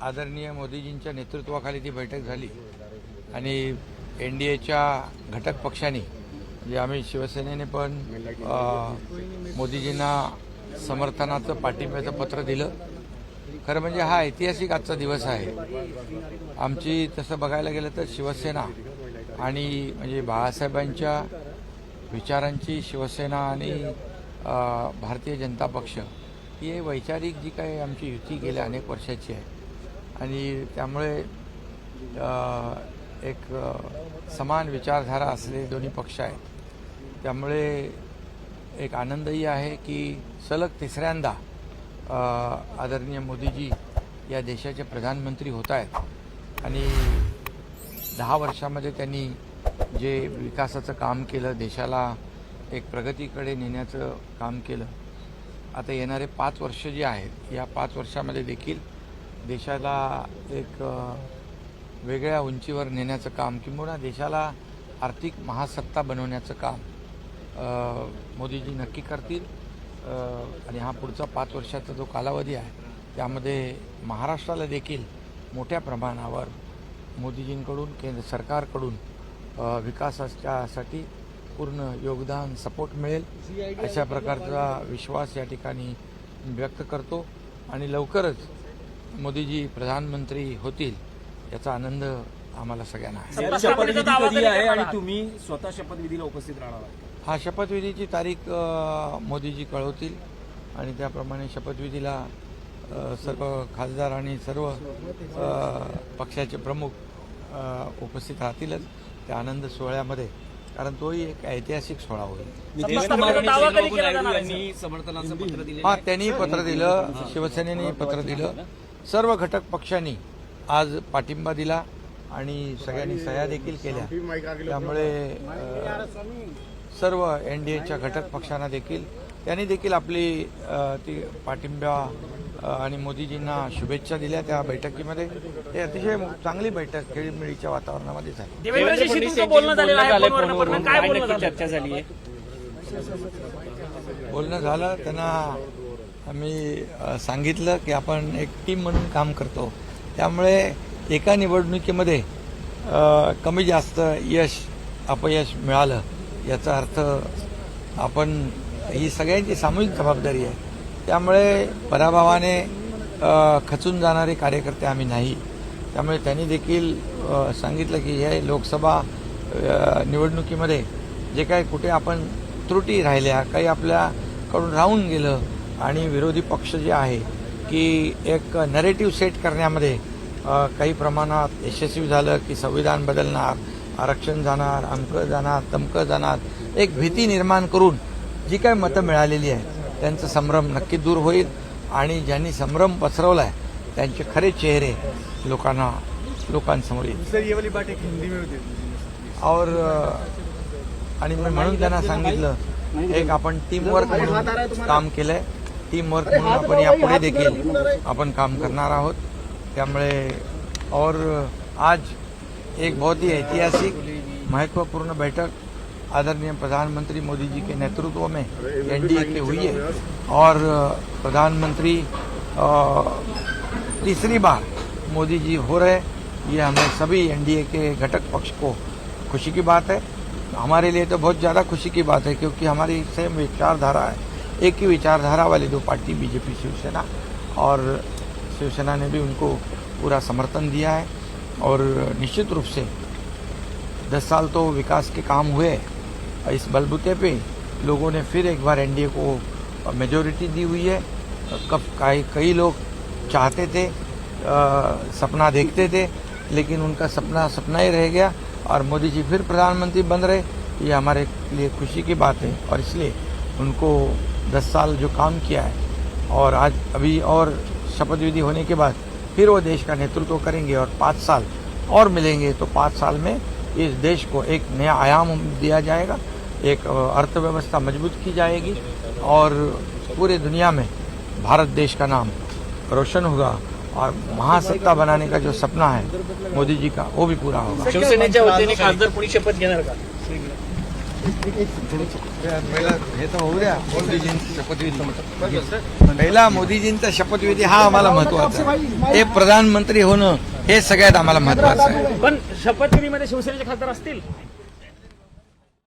आदरणीय मोदीजींच्या नेतृत्वाखाली ती बैठक झाली आणि NDAच्या घटक पक्षांनी म्हणजे आम्ही शिवसेनेने पण मोदीजींना समर्थनाचं पाठिंब्याचं पत्र दिलं. खरं म्हणजे हा ऐतिहासिक आजचा दिवस आहे. आमची तसं बघायला गेलं तर शिवसेना आणि म्हणजे बाळासाहेबांच्या विचारांची शिवसेना आणि भारतीय जनता पक्ष ही वैचारिक जी काही आमची युती गेल्या अनेक वर्षाची आहे आणि त्यामुळे एक समान विचारधारा असलेले दोन्ही पक्ष आहेत. त्यामुळे एक आनंदही आहे की सलग तिसऱ्यांदा आदरणीय मोदीजी या देशाचे प्रधानमंत्री होत आहेत आणि 10 वर्षामध्ये त्यांनी जे विकासाचं काम केलं, देशाला एक प्रगतीकडे नेण्याचं काम केलं. आता येणारे 5 वर्ष जे आहेत या 5 वर्षामध्ये देखील देशाला एक वेगळ्या उंचीवर नेण्याचं काम किंवा देशाला आर्थिक महासत्ता बनवण्याचं काम मोदीजी नक्की करतील. आणि हा पुढचा 5 वर्षाचा जो कालावधी आहे त्यामध्ये महाराष्ट्राला देखील मोठ्या प्रमाणावर मोदीजींकडून केंद्र सरकारकडून विकासासाठी पूर्ण योगदान सपोर्ट मिळेल अशा प्रकारचा विश्वास या ठिकाणी व्यक्त करतो आणि लवकरच मोदीजी प्रधानमंत्री होतील याचा आनंद आम्हाला सगळ्यांना आहे. शपथविधी कधी आहे आणि तुम्ही स्वतः शपथविधीला उपस्थित राहणार आहात? हा शपथविधीची तारीख मोदीजी कळवतील आणि त्याप्रमाणे शपथविधीला सर्व खासदार आणि सर्व पक्षाचे प्रमुख उपस्थित राहतीलच त्या आनंद सोहळ्यामध्ये, कारण तोही एक ऐतिहासिक सोहळा होईल. समर्थनाचं पत्र दिलं. हा, त्यांनी पत्र दिलं, शिवसेनेने पत्र दिलं, सर्व घटक पक्षांनी आज पाठिंबा दिला आणि सगळ्यांनी सह्या देखील केल्या. त्यामुळे सर्व NDAच्या घटक पक्षांना देखील त्यांनी देखील आपली ती पाठिंबा आणि मोदीजींना शुभेच्छा दिल्या त्या बैठकीमध्ये. हे अतिशय चांगली बैठक खेळीमेळीच्या वातावरणामध्ये झाली. चर्चा झाली आहे, बोलणं झालं. त्यांना आम्ही सांगितलं की आपण एक टीम म्हणून काम करतो, त्यामुळे एका निवडणुकीमध्ये कमी जास्त यश अपयश मिळालं याचा अर्थ आपण ही सगळ्यांची सामूहिक जबाबदारी आहे. त्यामुळे पराभवाने खचून जाणारे कार्यकर्ते आम्ही नाही. त्यामुळे त्यांनी देखील सांगितलं की हे लोकसभा निवडणुकीमध्ये जे काही कुठे आपण त्रुटी राहिल्या, काही आपल्याकडून राहून गेलं आणि विरोधी पक्ष जे आहे की एक नरेटिव्ह सेट करण्यामध्ये काही प्रमाणात यशस्वी झालं की संविधान बदलणार, आरक्षण जाणार, अमकं जाणार, तमकं जाणार, एक भीती निर्माण करून जी काही मतं मिळालेली आहे त्यांचं संभ्रम नक्की दूर होईल आणि ज्यांनी संभ्रम पसरवला आहे त्यांचे खरे चेहरे लोकांसमोर येईल. और आणि म्हणून त्यांना सांगितलं एक आपण टीमवर्क म्हणून काम केलंय, टीमवर्क म्हणून आपण यापुढे देखील आपण काम करणार आहोत. त्यामुळे और आज एक बहुत ही ऐतिहासिक महत्वपूर्ण बैठक आदरणीय प्रधानमंत्री मोदी जी के नेतृत्व में NDA की हुई है और प्रधानमंत्री तीसरी बार मोदी जी हो रहे, ये हमें सभी NDA के घटक पक्ष को खुशी की बात है. हमारे लिए तो बहुत ज़्यादा खुशी की बात है क्योंकि हमारी सेम विचारधारा है, एक ही विचारधारा वाली दो पार्टी BJP शिवसेना, और शिवसेना ने भी उनको पूरा समर्थन दिया है. और निश्चित रूप से 10 साल तो विकास के काम हुए, इस बलबूते पे लोगों ने फिर एक बार NDA को मेजॉरिटी दी हुई है. कई लोग चाहते थे, सपना देखते थे, लेकिन उनका सपना ही रह गया और मोदी जी फिर प्रधानमंत्री बन रहे, ये हमारे लिए खुशी की बात है. और इसलिए उनको 10 साल जो काम किया है और आज अभी और शपथविधि होने के बाद फिर वो देश का नेतृत्व करेंगे और 5 साल और मिलेंगे तो 5 साल में इस देश को एक नया आयाम दिया जाएगा, एक अर्थव्यवस्था मजबूत की जाएगी और पूरे दुनिया में भारत देश का नाम रोशन होगा और महासत्ता बनाने का जो सपना है मोदी जी का वो भी पूरा होगा. शिवसेनेच्या वतीने खासदार कोणी शपथ घेणार का? पहिला हे तर होऊ द्या मोदीजींचा शपथविधी. पहिला मोदीजींचा शपथविधी हा आम्हाला महत्वाचा आहे. हे प्रधानमंत्री होणं हे सगळ्यात आम्हाला महत्वाचं आहे. पण शपथविधीमध्ये शिवसेनेचे खासदार असतील.